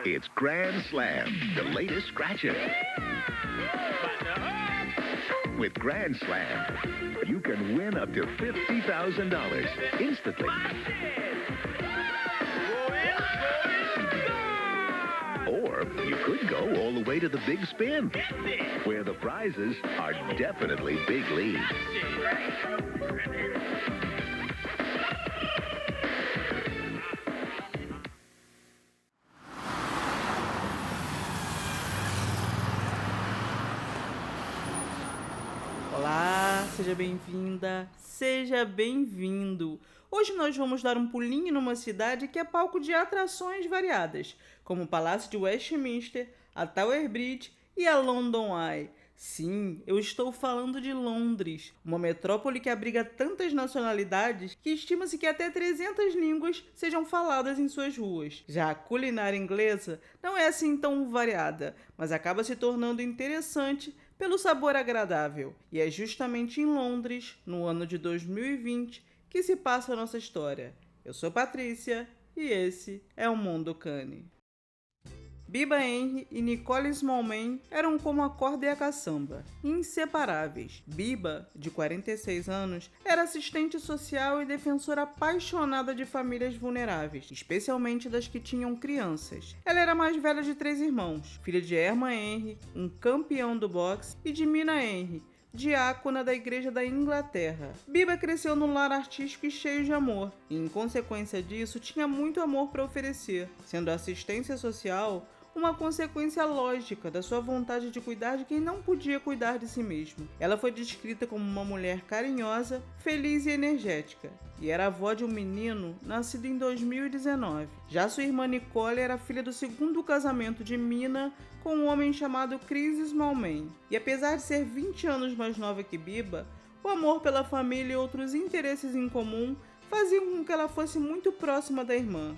It's Grand Slam, the latest scratcher. With Grand Slam, you can win up to $50,000 instantly. Or you could go all the way to the big spin, where the prizes are definitely big leagues. Olá, seja bem-vinda, seja bem-vindo. Hoje nós vamos dar um pulinho numa cidade que é palco de atrações variadas, como o Palácio de Westminster, a Tower Bridge e a London Eye. Sim, eu estou falando de Londres, uma metrópole que abriga tantas nacionalidades que estima-se que até 300 línguas sejam faladas em suas ruas. Já a culinária inglesa não é assim tão variada, mas acaba se tornando interessante pelo sabor agradável. E é justamente em Londres, no ano de 2020, que se passa a nossa história. Eu sou Patrícia e esse é o Mundo Cane. Biba Henry e Nicole Smallman eram como a corda e a caçamba, inseparáveis. Biba, de 46 anos, era assistente social e defensora apaixonada de famílias vulneráveis, especialmente das que tinham crianças. Ela era a mais velha de 3 irmãos, filha de Herman Henry, um campeão do boxe, e de Mina Henry, diácona da Igreja da Inglaterra. Biba cresceu num lar artístico e cheio de amor, e em consequência disso tinha muito amor para oferecer, sendo a assistência social uma consequência lógica da sua vontade de cuidar de quem não podia cuidar de si mesmo. Ela foi descrita como uma mulher carinhosa, feliz e energética, e era avó de um menino nascido em 2019. Já sua irmã Nicole era filha do segundo casamento de Mina com um homem chamado Chris Smallman. E apesar de ser 20 anos mais nova que Biba, o amor pela família e outros interesses em comum faziam com que ela fosse muito próxima da irmã.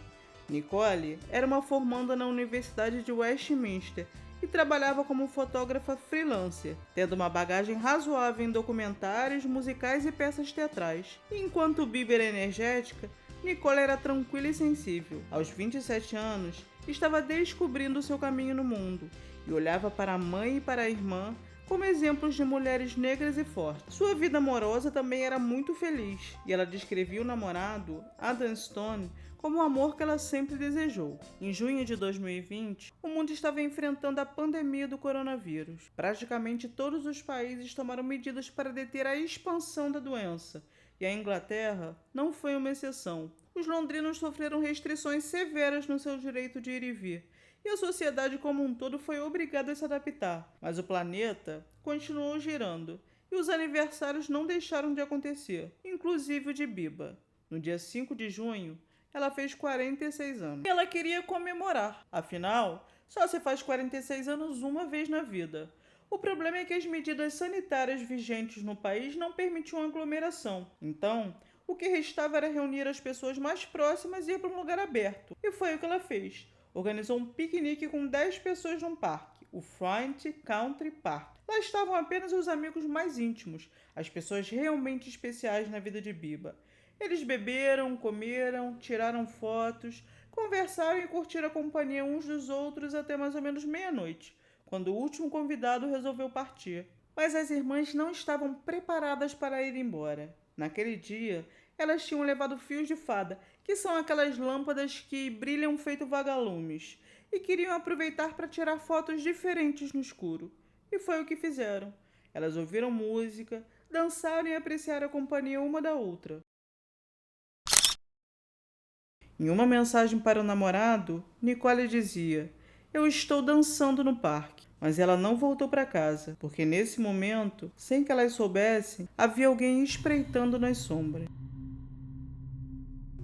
Nicole era uma formanda na Universidade de Westminster e trabalhava como fotógrafa freelancer, tendo uma bagagem razoável em documentários, musicais e peças teatrais. E enquanto Biba era energética, Nicole era tranquila e sensível. Aos 27 anos, estava descobrindo seu caminho no mundo e olhava para a mãe e para a irmã como exemplos de mulheres negras e fortes. Sua vida amorosa também era muito feliz, e ela descrevia o namorado, Adam Stone, como o amor que ela sempre desejou. Em junho de 2020, o mundo estava enfrentando a pandemia do coronavírus. Praticamente todos os países tomaram medidas para deter a expansão da doença, e a Inglaterra não foi uma exceção. Os londrinos sofreram restrições severas no seu direito de ir e vir, e a sociedade como um todo foi obrigada a se adaptar. Mas o planeta continuou girando, e os aniversários não deixaram de acontecer, inclusive o de Biba. No dia 5 de junho, ela fez 46 anos. E ela queria comemorar. Afinal, só se faz 46 anos uma vez na vida. O problema é que as medidas sanitárias vigentes no país não permitiam aglomeração. Então, o que restava era reunir as pessoas mais próximas e ir para um lugar aberto. E foi o que ela fez. Organizou um piquenique com 10 pessoas num parque, o Front Country Park. Lá estavam apenas os amigos mais íntimos, as pessoas realmente especiais na vida de Biba. Eles beberam, comeram, tiraram fotos, conversaram e curtiram a companhia uns dos outros até mais ou menos meia-noite, quando o último convidado resolveu partir. Mas as irmãs não estavam preparadas para ir embora. Naquele dia, elas tinham levado fios de fada, que são aquelas lâmpadas que brilham feito vagalumes, e queriam aproveitar para tirar fotos diferentes no escuro. E foi o que fizeram. Elas ouviram música, dançaram e apreciaram a companhia uma da outra. Em uma mensagem para o namorado, Nicole dizia: "Eu estou dançando no parque." Mas ela não voltou para casa, porque nesse momento, sem que elas soubessem, havia alguém espreitando nas sombras.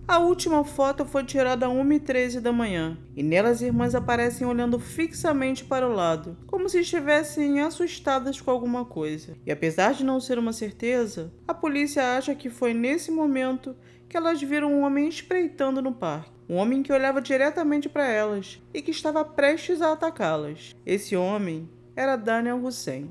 A última foto foi tirada às 1h13 da manhã, e nela as irmãs aparecem olhando fixamente para o lado, como se estivessem assustadas com alguma coisa. E apesar de não ser uma certeza, a polícia acha que foi nesse momento que elas viram um homem espreitando no parque. Um homem que olhava diretamente para elas e que estava prestes a atacá-las. Esse homem era Daniel Hussein.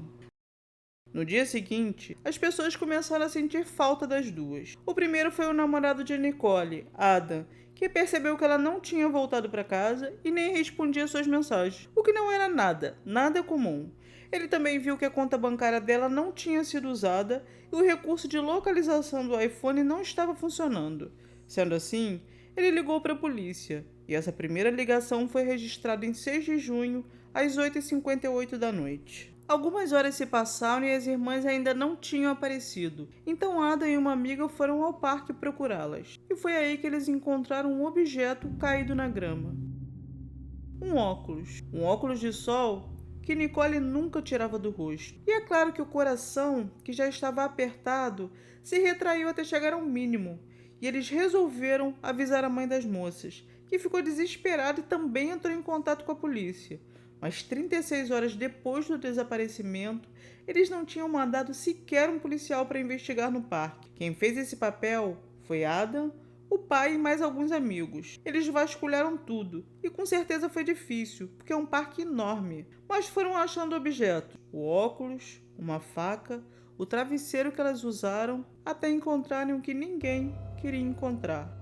No dia seguinte, as pessoas começaram a sentir falta das duas. O primeiro foi o namorado de Nicole, Adam, que percebeu que ela não tinha voltado para casa e nem respondia suas mensagens, o que não era nada comum. Ele também viu que a conta bancária dela não tinha sido usada e o recurso de localização do iPhone não estava funcionando. Sendo assim, ele ligou para a polícia e essa primeira ligação foi registrada em 6 de junho, às 8h58 da noite. Algumas horas se passaram e as irmãs ainda não tinham aparecido, então Ada e uma amiga foram ao parque procurá-las. E foi aí que eles encontraram um objeto caído na grama. Um óculos de sol que Nicole nunca tirava do rosto. E é claro que o coração, que já estava apertado, se retraiu até chegar ao mínimo, e eles resolveram avisar a mãe das moças, que ficou desesperada e também entrou em contato com a polícia. Mas 36 horas depois do desaparecimento, eles não tinham mandado sequer um policial para investigar no parque. Quem fez esse papel foi Adam, o pai e mais alguns amigos. Eles vasculharam tudo, e com certeza foi difícil, porque é um parque enorme. Mas foram achando objetos, o óculos, uma faca, o travesseiro que elas usaram, até encontrarem o que ninguém queria encontrar.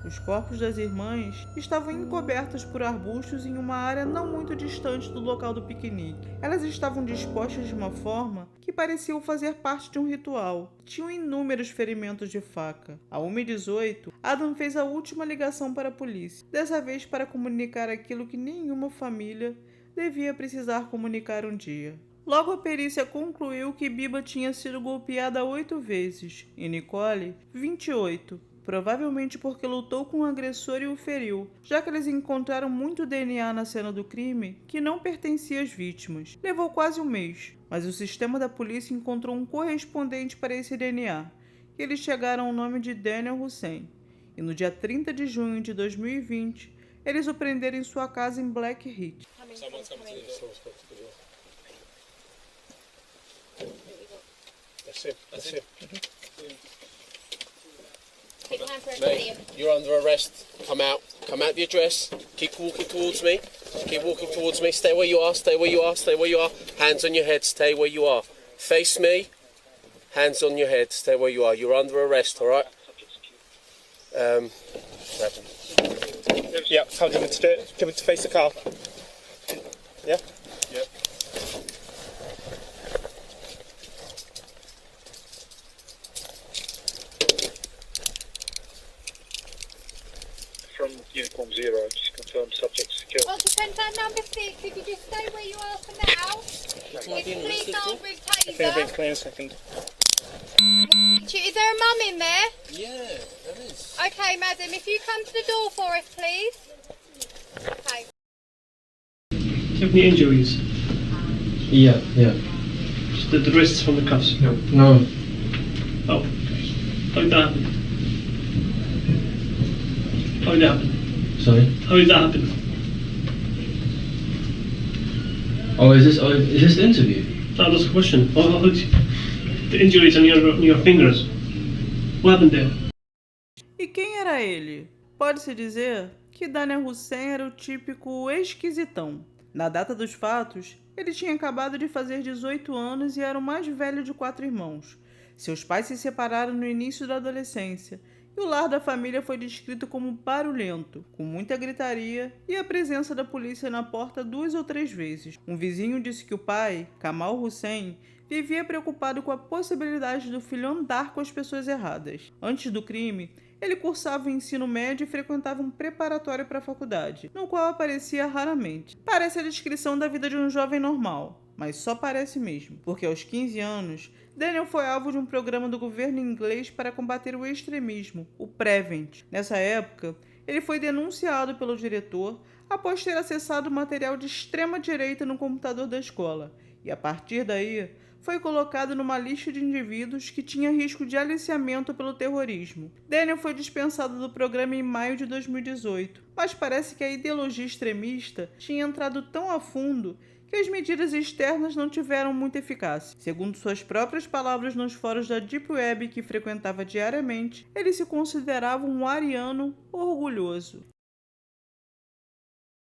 Os corpos das irmãs estavam encobertos por arbustos em uma área não muito distante do local do piquenique. Elas estavam dispostas de uma forma que pareciam fazer parte de um ritual. Tinham inúmeros ferimentos de faca. À 1h18, Adam fez a última ligação para a polícia, dessa vez para comunicar aquilo que nenhuma família devia precisar comunicar um dia. Logo a perícia concluiu que Biba tinha sido golpeada 8 vezes e Nicole 28. Provavelmente porque lutou com o agressor e o feriu, já que eles encontraram muito DNA na cena do crime que não pertencia às vítimas. Levou quase um mês, mas o sistema da polícia encontrou um correspondente para esse DNA, e eles chegaram ao nome de Daniel Hussein. E no dia 30 de junho de 2020, eles o prenderam em sua casa em Blackheath. Mate, you're under arrest. Come out the address. Keep walking towards me. Stay where you are. Hands on your head. Stay where you are. Face me. Hands on your head. Stay where you are. You're under arrest, alright? Yeah, how do you want to do it? Give it to face the car. Yeah? Yeah. From Uniform Zero, just confirm subject secure. Well, depends on number 6. If you just stay where you are for now. If police aren't with I think I'll be taser. clear in a second. Is there a mum in there? Yeah, there is. Okay, madam, if you come to the door for us, please. Okay. Do you have any injuries? Yeah. Just the wrists from the cuffs? No. Oh. How did that happen? Sorry. How did that happen? Oh, is this the interview? No, that's a question. The injuries on your fingers. What happened there? E quem era ele? Pode-se dizer que Daniel Hussein era o típico esquisitão. Na data dos fatos, ele tinha acabado de fazer 18 anos e era o mais velho de 4 irmãos. Seus pais se separaram no início da adolescência e o lar da família foi descrito como barulhento, com muita gritaria e a presença da polícia na porta 2 ou 3 vezes. Um vizinho disse que o pai, Kamal Hussein, vivia preocupado com a possibilidade do filho andar com as pessoas erradas. Antes do crime, ele cursava o ensino médio e frequentava um preparatório para a faculdade, no qual aparecia raramente. Parece a descrição da vida de um jovem normal, mas só parece mesmo, porque aos 15 anos, Daniel foi alvo de um programa do governo inglês para combater o extremismo, o Prevent. Nessa época, ele foi denunciado pelo diretor após ter acessado material de extrema-direita no computador da escola, e a partir daí, foi colocado numa lista de indivíduos que tinha risco de aliciamento pelo terrorismo. Daniel foi dispensado do programa em maio de 2018, mas parece que a ideologia extremista tinha entrado tão a fundo que as medidas externas não tiveram muita eficácia. Segundo suas próprias palavras nos fóruns da Deep Web que frequentava diariamente, ele se considerava um ariano orgulhoso.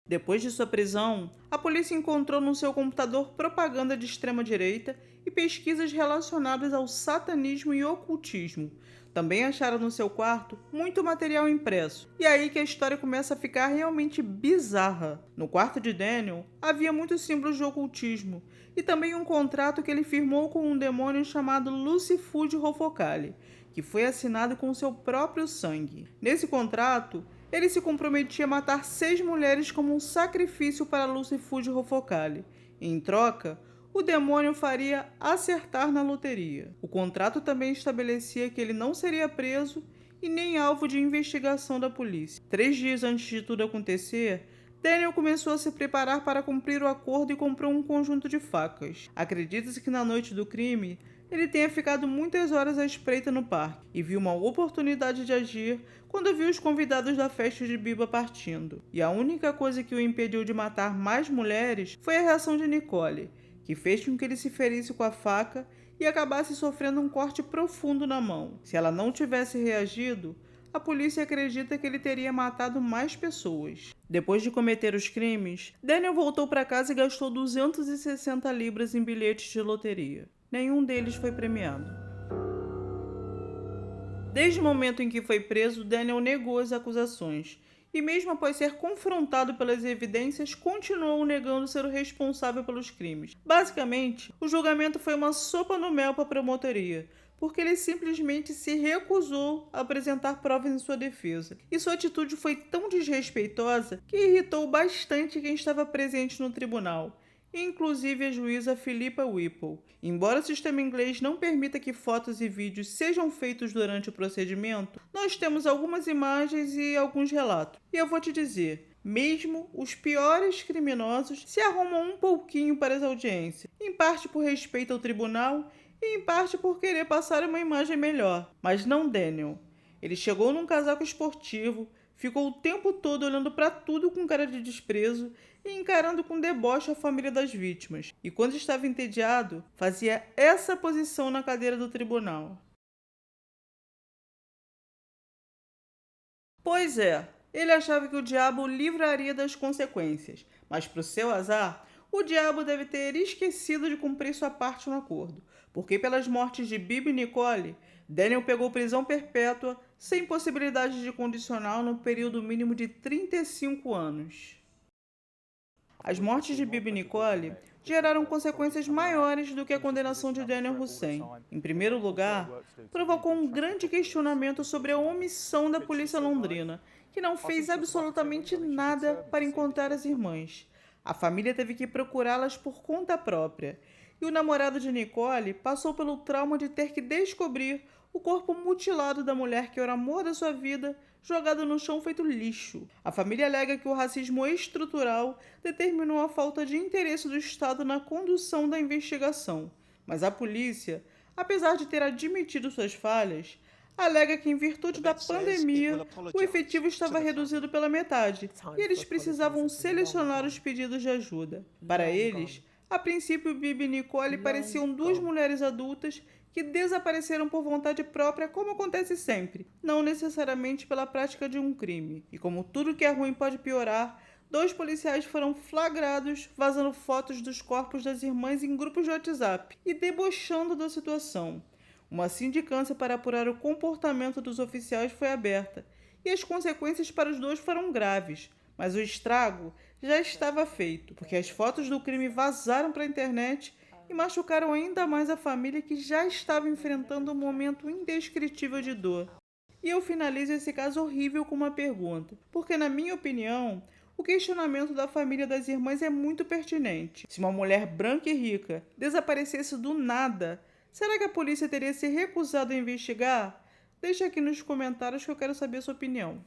Depois de sua prisão, a polícia encontrou no seu computador propaganda de extrema-direita e pesquisas relacionadas ao satanismo e ocultismo. Também acharam no seu quarto muito material impresso. E é aí que a história começa a ficar realmente bizarra. No quarto de Daniel havia muitos símbolos de ocultismo e também um contrato que ele firmou com um demônio chamado Lucifúdio Rofocale, que foi assinado com seu próprio sangue. Nesse contrato, ele se comprometia a matar 6 mulheres como um sacrifício para Lucifúdio Rofocale. Em troca, o demônio faria acertar na loteria. O contrato também estabelecia que ele não seria preso e nem alvo de investigação da polícia. 3 dias antes de tudo acontecer, Daniel começou a se preparar para cumprir o acordo e comprou um conjunto de facas. Acredita-se que na noite do crime, ele tenha ficado muitas horas à espreita no parque e viu uma oportunidade de agir quando viu os convidados da festa de Biba partindo. E a única coisa que o impediu de matar mais mulheres foi a reação de Nicole, que fez com que ele se ferisse com a faca e acabasse sofrendo um corte profundo na mão. Se ela não tivesse reagido, a polícia acredita que ele teria matado mais pessoas. Depois de cometer os crimes, Daniel voltou para casa e gastou 260 libras em bilhetes de loteria. Nenhum deles foi premiado. Desde o momento em que foi preso, Daniel negou as acusações e, mesmo após ser confrontado pelas evidências, continuou negando ser o responsável pelos crimes. Basicamente, o julgamento foi uma sopa no mel para a promotoria, porque ele simplesmente se recusou a apresentar provas em sua defesa. E sua atitude foi tão desrespeitosa que irritou bastante quem estava presente no tribunal, inclusive a juíza Philippa Whipple. Embora o sistema inglês não permita que fotos e vídeos sejam feitos durante o procedimento, nós temos algumas imagens e alguns relatos. E eu vou te dizer, mesmo os piores criminosos se arrumam um pouquinho para as audiências, em parte por respeito ao tribunal e em parte por querer passar uma imagem melhor. Mas não Daniel. Ele chegou num casaco esportivo, ficou o tempo todo olhando para tudo com cara de desprezo e encarando com deboche a família das vítimas. E quando estava entediado, fazia essa posição na cadeira do tribunal. Pois é, ele achava que o diabo o livraria das consequências, mas para o seu azar, o diabo deve ter esquecido de cumprir sua parte no acordo, porque pelas mortes de Biba e Nicole, Daniel pegou prisão perpétua sem possibilidade de condicional no período mínimo de 35 anos. As mortes de Biba e Nicole geraram consequências maiores do que a condenação de Daniel Hussein. Em primeiro lugar, provocou um grande questionamento sobre a omissão da polícia londrina, que não fez absolutamente nada para encontrar as irmãs. A família teve que procurá-las por conta própria, e o namorado de Nicole passou pelo trauma de ter que descobrir o corpo mutilado da mulher que era o amor da sua vida, jogado no chão feito lixo. A família alega que o racismo estrutural determinou a falta de interesse do Estado na condução da investigação, mas a polícia, apesar de ter admitido suas falhas, alega que, em virtude da pandemia, o efetivo estava reduzido pela metade e eles precisavam selecionar os pedidos de ajuda. Para eles, a princípio, Biba e Nicole pareciam 2 mulheres adultas que desapareceram por vontade própria, como acontece sempre, não necessariamente pela prática de um crime. E como tudo que é ruim pode piorar, 2 policiais foram flagrados vazando fotos dos corpos das irmãs em grupos de WhatsApp e debochando da situação. Uma sindicância para apurar o comportamento dos oficiais foi aberta, e as consequências para os 2 foram graves, mas o estrago já estava feito, porque as fotos do crime vazaram para a internet e machucaram ainda mais a família, que já estava enfrentando um momento indescritível de dor. E eu finalizo esse caso horrível com uma pergunta, porque, na minha opinião, o questionamento da família das irmãs é muito pertinente. Se uma mulher branca e rica desaparecesse do nada, será que a polícia teria se recusado a investigar? Deixa aqui nos comentários que eu quero saber a sua opinião.